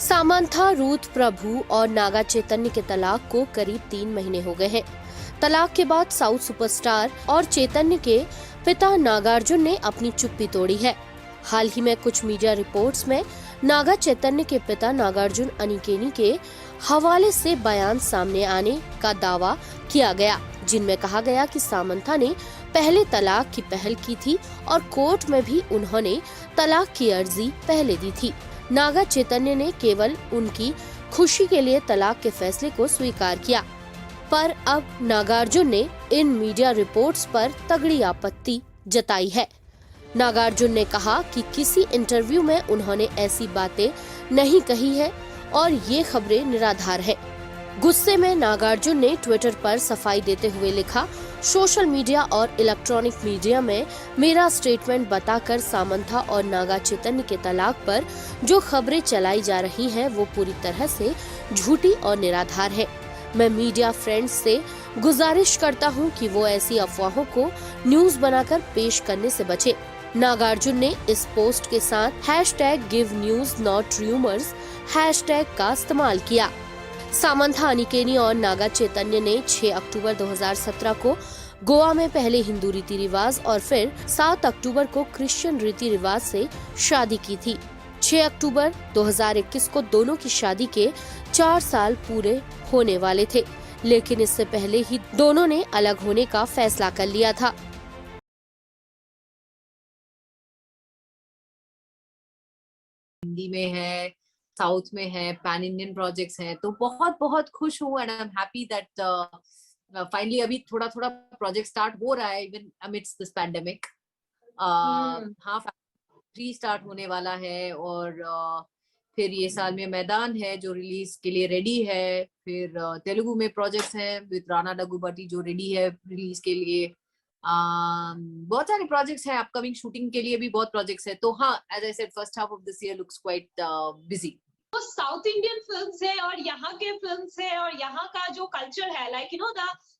Samantha, Ruth प्रभु और नागा चैतन्य के तलाक को करीब 3 महीने हो गए हैं। तलाक के बाद साउथ सुपरस्टार और चैतन्य के पिता नागार्जुन ने अपनी चुप्पी तोड़ी है। हाल ही में कुछ मीडिया रिपोर्ट्स में नागा चैतन्य के पिता नागार्जुन अनिकेनी के हवाले से बयान सामने आने का दावा किया गया, जिनमें कहा गया कि सामंथा ने पहले तलाक की पहल की थी और कोर्ट में भी उन्होंने तलाक की अर्जी पहले दी थी। नागा चैतन्य ने केवल उनकी खुशी के लिए तलाक के फैसले को स्वीकार किया, पर अब नागार्जुन ने इन मीडिया रिपोर्ट्स पर तगड़ी आपत्ति जताई है। नागार्जुन ने कहा कि किसी इंटरव्यू में उन्होंने ऐसी बातें नहीं कही है और ये खबरें निराधार है। गुस्से में नागार्जुन ने ट्विटर पर सफाई देते हुए लिखा, सोशल मीडिया और इलेक्ट्रॉनिक मीडिया में मेरा स्टेटमेंट बताकर सामंथा और नागा चैतन्य के तलाक पर जो खबरें चलाई जा रही हैं वो पूरी तरह से झूठी और निराधार है। मैं मीडिया फ्रेंड्स से गुजारिश करता हूं कि वो ऐसी अफवाहों को न्यूज बनाकर पेश करने से बचे। नागार्जुन ने इस पोस्ट के साथ #GiveNewsNotRumors हैशटैग का इस्तेमाल किया। सामंथा, अनिकेनी और नागा चैतन्य ने 6 अक्टूबर 2017 को गोवा में पहले हिंदू रीति रिवाज और फिर 7 अक्टूबर को क्रिश्चियन रीति रिवाज से शादी की थी। 6 अक्टूबर 2021 को दोनों की शादी के 4 साल पूरे होने वाले थे, लेकिन इससे पहले ही दोनों ने अलग होने का फैसला कर लिया था। हिंदी में है, साउथ में है, पैन इंडियन प्रोजेक्ट्स हैं, तो बहुत बहुत खुश हूँ and I am happy that finally अभी थोड़ा थोड़ा प्रोजेक्ट स्टार्ट हो रहा है इवन अमिड्स दिस पैंडेमिक। हाँ, 3 स्टार्ट होने वाला है और फिर ये साल में मैदान है जो रिलीज के लिए रेडी है। फिर तेलुगु में प्रोजेक्ट्स हैं विद राणा डग्गुबाती जो रेडी है रिलीज के लिए। बहुत सारे प्रोजेक्ट्स हैं, अपकमिंग शूटिंग के लिए भी बहुत प्रोजेक्ट्स हैं। तो हाँ, as I said, first half of this year looks quite busy. तो साउथ इंडियन फिल्म्स है और यहाँ के फिल्म्स है और यहाँ का जो कल्चर है, लाइक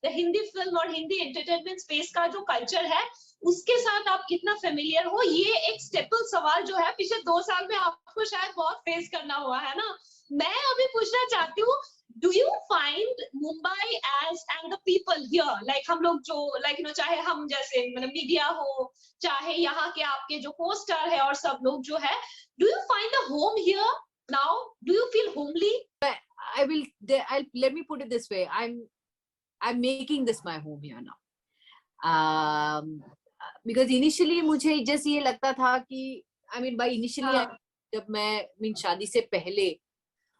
द हिंदी फिल्म और हिंदी एंटरटेनमेंट स्पेस का जो कल्चर है उसके साथ आप कितना फेमिलियर हो, ये एक स्टेपल सवाल जो है पिछले 2 साल में आपको शायद बहुत फेस करना हुआ है ना। मैं अभी पूछना चाहती हूँ, do you find Mumbai age and the people here, like हम लोग जो चाहे हम जैसे मतलब मीडिया हो, चाहे यहाँ के आपके जो को स्टार है और सब लोग जो है, do you find the home here now? Do you feel homely? Let me put it this way. I'm making this my home here now. Because initially मुझे जैसे ये लगता था कि by initially जब मैं शादी से पहले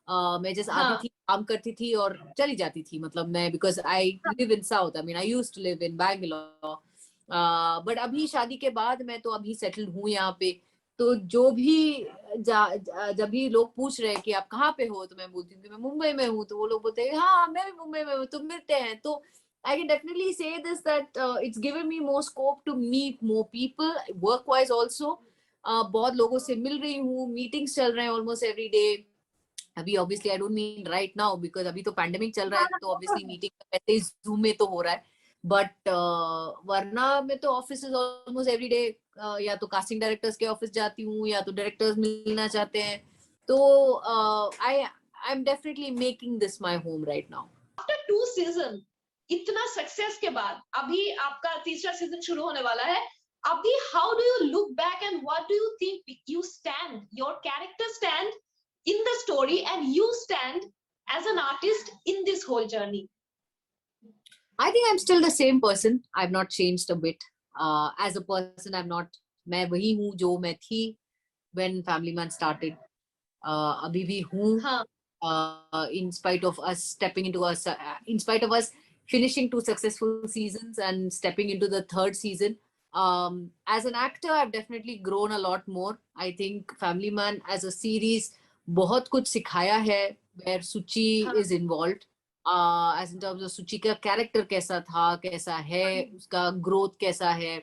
मैं जैसे आती थी, काम करती थी और चली जाती थी, मतलब मैं because I live in South. I used to live in Bangalore. But अभी शादी के बाद मैं तो अभी सेटल्ड हूँ यहाँ पे। तो जो भी जब भी लोग पूछ रहे हैं कि आप कहाँ पे हो, तो मैं बोलती हूँ कि मैं मुंबई में हूँ। तो वो लोग बोलते हैं हाँ मैं भी मुंबई में हूँ, तो मिलते हैं। तो I can definitely say this that it's given me more scope to meet more people work wise also. बहुत लोगों से मिल रही हूँ, मीटिंग्स चल रहे हैं almost every day. अभी obviously I don't mean right now because अभी तो पैंडेमिक चल रहा है, तो obviously मीटिंग ऐसे ही जूम में तो हो रहा है। बट वरना मैं तो ऑफिस ऑलमोस्ट एवरी डे, या तो कास्टिंग डायरेक्टर्स के ऑफिस जाती हूँ या तो डायरेक्टर्स मिलना चाहते हैं। तो I am definitely making this my home right now. After 2 season, इतना सक्सेस के बाद अभी आपका तीसरा सीजन शुरू होने वाला है। अभी how do you look back and what do you think you stand, your character stand in the story and you stand as an artist in this whole journey? I think I'm still the same person. I've not changed a bit. As a person, मैं वही हूँ जो मैं थी when Family Man started. अभी भी हूँ. In spite of us in spite of us finishing 2 successful seasons and stepping into the 3rd season. As an actor, I've definitely grown a lot more. I think Family Man as a series बहुत कुछ सिखाया है, where Suchi is involved. As in terms of Suchi का character कैसा था, कैसा है, उसका ग्रोथ कैसा है.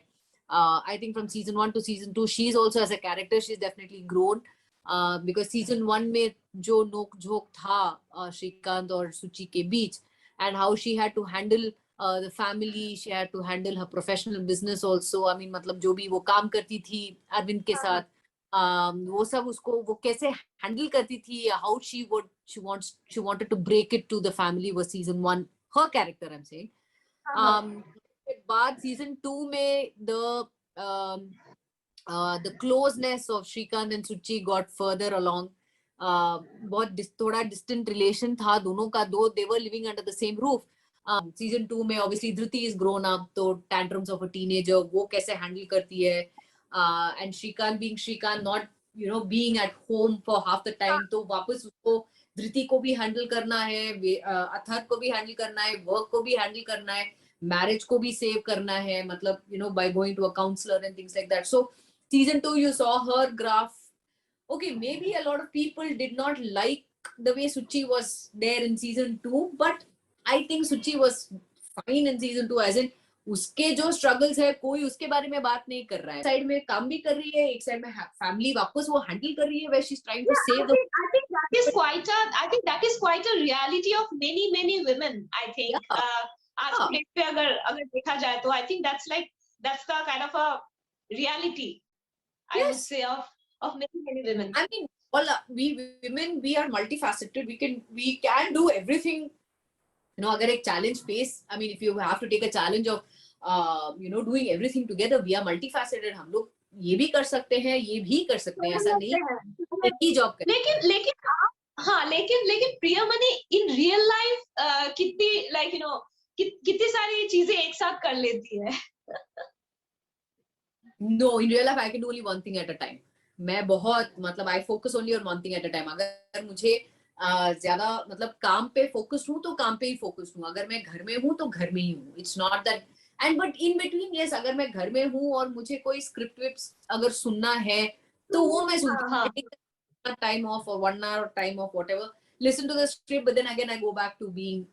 I think from season 1 to season 2, she's also as a character, she's definitely grown. Because season 1 में जो नोक झोंक था श्रीकांत और सुचि के बीच, and how she had to handle the family, she had to handle her professional business also. मतलब जो भी वो काम करती थी अरविंद के साथ, वो सब उसको वो कैसे हैंडल करती थी, how she wanted to break it to the family was season 1, her character I'm saying. के बाद सीजन 2 में the closeness of Shrikant and Suchi got further along. बहुत थोड़ा distant relation था दोनों का, though they were living under the same roof. Season 2 में obviously Dhriti is grown up, तो tantrums of a teenager वो कैसे handle करती है, and Shrikant being Shrikant, not being at home for half the time, तो वापस उसको धृति को भी हैंडल करना है, अथर्व को भी हैंडल करना है, वर्क को भी हैंडल करना है, मैरिज को भी सेव करना है, मतलब by going to a counselor and things like that. So season 2 you saw her graph. Okay, maybe a lot of people did not like the way Suchi was there in season 2, but I think Suchi was fine in season 2, as in उसके जो struggles है कोई उसके बारे में बात नहीं कर रहा है, साइड में काम भी कर रही है, एक साइड में फैमिली वापस वो हैंडल कर रही है, where she's trying to save the I think that is quite a reality of many women, I think. आज के डेट पे अगर देखा जाए तो I think that's the kind of a reality, I would say, of many women. I mean, all we women, we are multifaceted. We can do everything. अगर एक challenge face, I mean, if you have to take a challenge of doing everything together, we are multifaceted. हम लोग ये भी कर सकते हैं, ये भी कर सकते हैं, ऐसा नहीं एक ही जॉब करें. लेकिन प्रियमणि in real life कितनी कितनी सारी चीजें एक साथ कर लेती है. No, in real life I can do only one thing at a time. मैं बहुत I focus only on one thing at a time. अगर मुझे ज्यादा काम पे फोकस हूँ तो काम पे ही फोकस हूँ, अगर मैं घर में हूँ तो घर में ही हूँ. It's not that but in between, yes, अगर मैं घर में हूँ और मुझे कोई स्क्रिप्ट विप्स अगर सुनना है तो वो मैं सुनती हूँ, time off or 1 hour time off, whatever, listen to the script, but then again I go back to being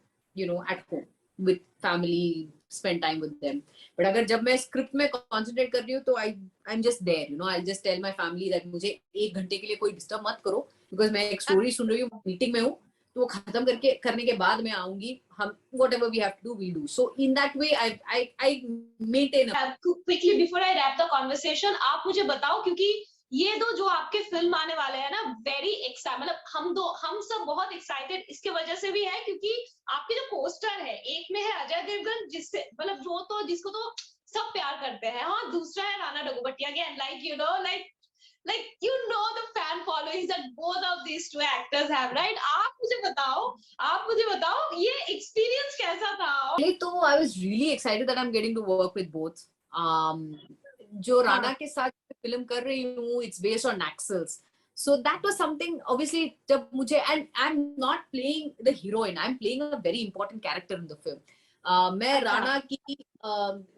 at home with family, spend time with them. But अगर जब मैं स्क्रिप्ट में concentrate कर रही हूँ तो I'm just there, I'll just tell my family that मुझे 1 घंटे के लिए कोई डिस्टर्ब मत करो, because मैं एक स्टोरी सुन रही हूँ, मीटिंग में हूँ, तो वो खत्म करने के बाद मैं आऊंगी, हम whatever we have to do we'll do. So in that way I maintain. Quickly before I wrap the conversation, आप मुझे बताओ, क्योंकि ये दो जो आपके फिल्म आने वाले हैं ना, वेरी एक्साइटेड, हम सब बहुत एक्साइटेड इसके वजह से भी है क्योंकि आपके जो पोस्टर है, एक में है अजय देवगन, जिससे जिसको तो सब प्यार करते हैं, हाँ, दूसरा है Rana Daggubati. Again the fan followings that both of these two actors have, right? आप मुझे बताओ ये एक्सपीरियंस कैसा था? तो I was really excited that I'm getting to work with both. जो राणा के साथ फिल्म कर रही हूँ, it's based on Naxals. So that was something, obviously, जब मुझे, and I'm not playing the heroine, I'm playing a very important character in the film. मैं राणा की,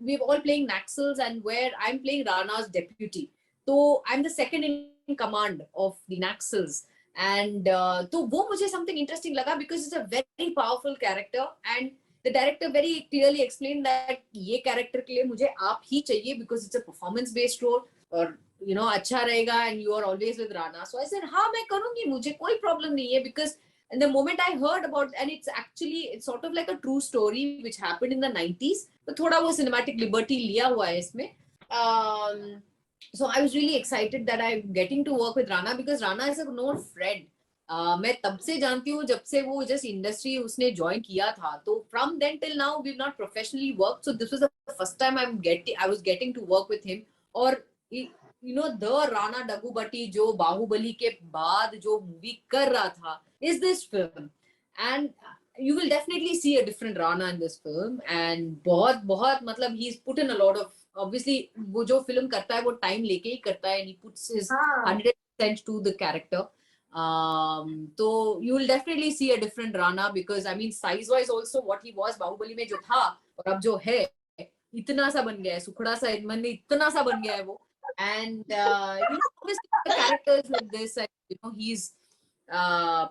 we're all playing Naxals, and where I'm playing Rana's deputy. So I'm the second in command of the Naxals. And तो वो मुझे something interesting लगा, because it's a very powerful character, and the director very clearly explained that ये character के लिए मुझे आप ही चाहिए, because it's a performance based role, और अच्छा रहेगा, and you are always with Rana. So I said हाँ मैं करूँगी, मुझे कोई problem नहीं है, because and the moment I heard about, and it's sort of like a true story which happened in the 90s, तो थोड़ा वो cinematic liberty लिया हुआ है इसमें. So I was really excited that I'm getting to work with Rana, because Rana is a known friend. मैं तब से जानती हूँ जब से वो just industry उसने join किया था, तो from then till now we've not professionally worked. So this was the first time I was getting to work with him. और the Rana Daggubati जो बाहुबली के बाद जो movie कर रहा था is this film, and you will definitely see a different Rana in this film. And बहुत he's put in a lot of, obviously वो जो film करता है वो time लेके ही करता है, and he puts his 100% to the character. So you will definitely see a different Rana, because I mean size wise also what he was Baahubali में जो था और अब जो है इतना सा बन गया है, सुखड़ा सा इतना सा बन गया है वो. And obviously the characters like this, and he's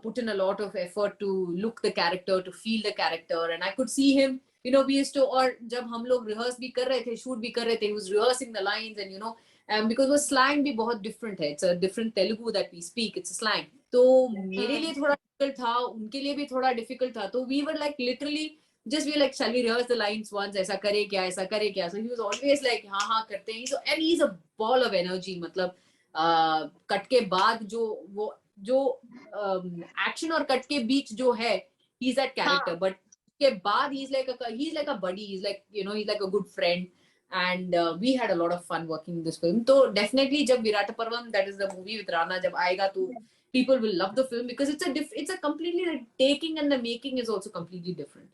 put in a lot of effort to look the character, to feel the character, and I could see him, we used to, और जब हम लोग rehearse भी कर रहे थे, shoot भी कर रहे थे, he was rehearsing the lines, and because वो slang भी बहुत different है, it's a different Telugu that we speak, it's a slang, तो मेरे लिए थोड़ा difficult था, उनके लिए भी थोड़ा difficult था, तो we were like literally just we like, shall we rehearse the lines once, ऐसा करे क्या. So he was always like हाँ करते हैं. So and he's a ball of energy, मतलब कट के बाद जो एक्शन और कट के बीच जो है he is that character, but के बाद he's like a buddy, he's like, you know, he's like a good friend, and we had a lot of fun working this film. So definitely जब Virat Parvam, that is the movie with Rana, जब आएगा तो people will love the film because it's a completely, the taking and the making is also completely different.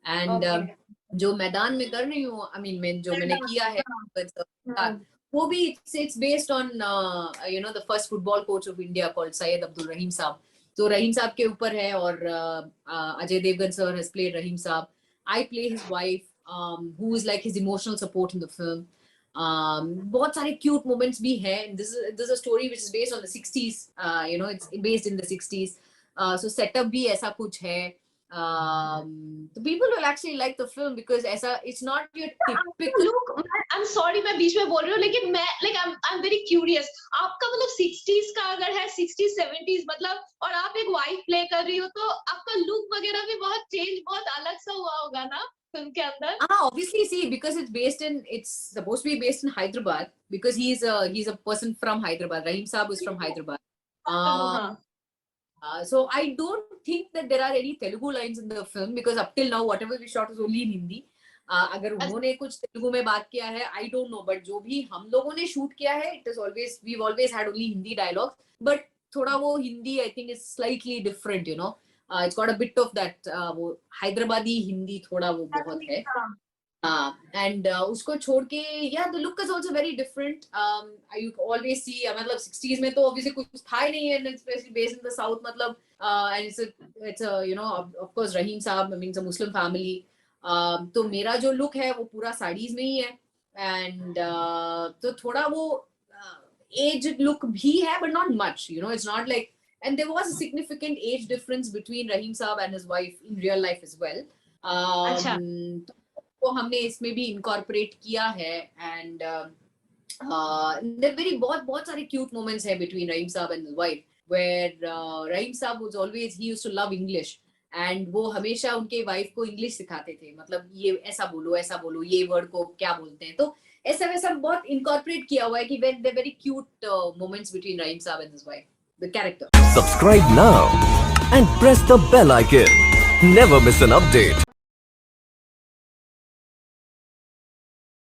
And जो मैदान में कर रही हूँ, I mean जो मैंने किया है वो भी it's based on you know, the first football coach of India called Syed Abdul Rahim साहब. तो रहीम साहब के ऊपर है, और Ajay Devgan sir has played Rahim Sahab. I play his wife, who is like his emotional support in the film. बहुत सारे cute moments भी हैं. This is a story which is based on the 60s. You know, it's based in the 60s. So setup भी ऐसा कुछ है. So people will actually like the film because ऐसा, it's not your typical. Look, I'm sorry मैं बीच में बोल रही हूँ, लेकिन मैं I'm very curious. आपका मतलब 60s का अगर है, 60s 70s मतलब, और आप एक वाइफ प्ले कर रही हो, तो आपका लुक वगैरह भी बहुत चेंज, बहुत अलग सा हुआ होगा ना फिल्म के अंदर? Obviously, see, because it's supposed to be based in Hyderabad, because he's a person from Hyderabad. Rahim Saab is from Hyderabad. So I don't think that there are any Telugu lines in the film, because up till now whatever we shot was only in Hindi. अगर उन्होंने कुछ तेलुगु में बात किया है, I don't know, but जो भी हम लोगों ने शूट किया है, we've always had only Hindi dialogue, but थोड़ा वो Hindi I think is slightly different, you know. It's got a bit of that वो हैदराबादी हिंदी थोड़ा वो बहुत है. And उसको छोड़ के, yeah, the look is also very different. You always see, मतलब 60s में तो obviously कुछ था ही नहीं, and especially based in the south, मतलब and it's a you know, of course Rahim Saab, I mean it's a Muslim family. तो मेरा जो look है वो पूरा साड़ीज में ही है, and तो थोड़ा वो aged look भी है, but not much, you know, it's not like. And there was a significant age difference between Rahim Saab and his wife in real life as well. तो हमने इसमें भी incorporate किया है, and there बहुत सारे cute moments है between Rahim Saab and his wife, where Rahim Saab was always, he used to love English, and वो हमेशा उनके wife को English सिखाते थे, मतलब ये ऐसा बोलो, ये word को क्या बोलते हैं, तो ऐसा वैसा बहुत incorporate किया हुआ है कि they're very cute moments between Rahim Saab and his wife, the character. Subscribe now and press the bell icon. Never miss an update.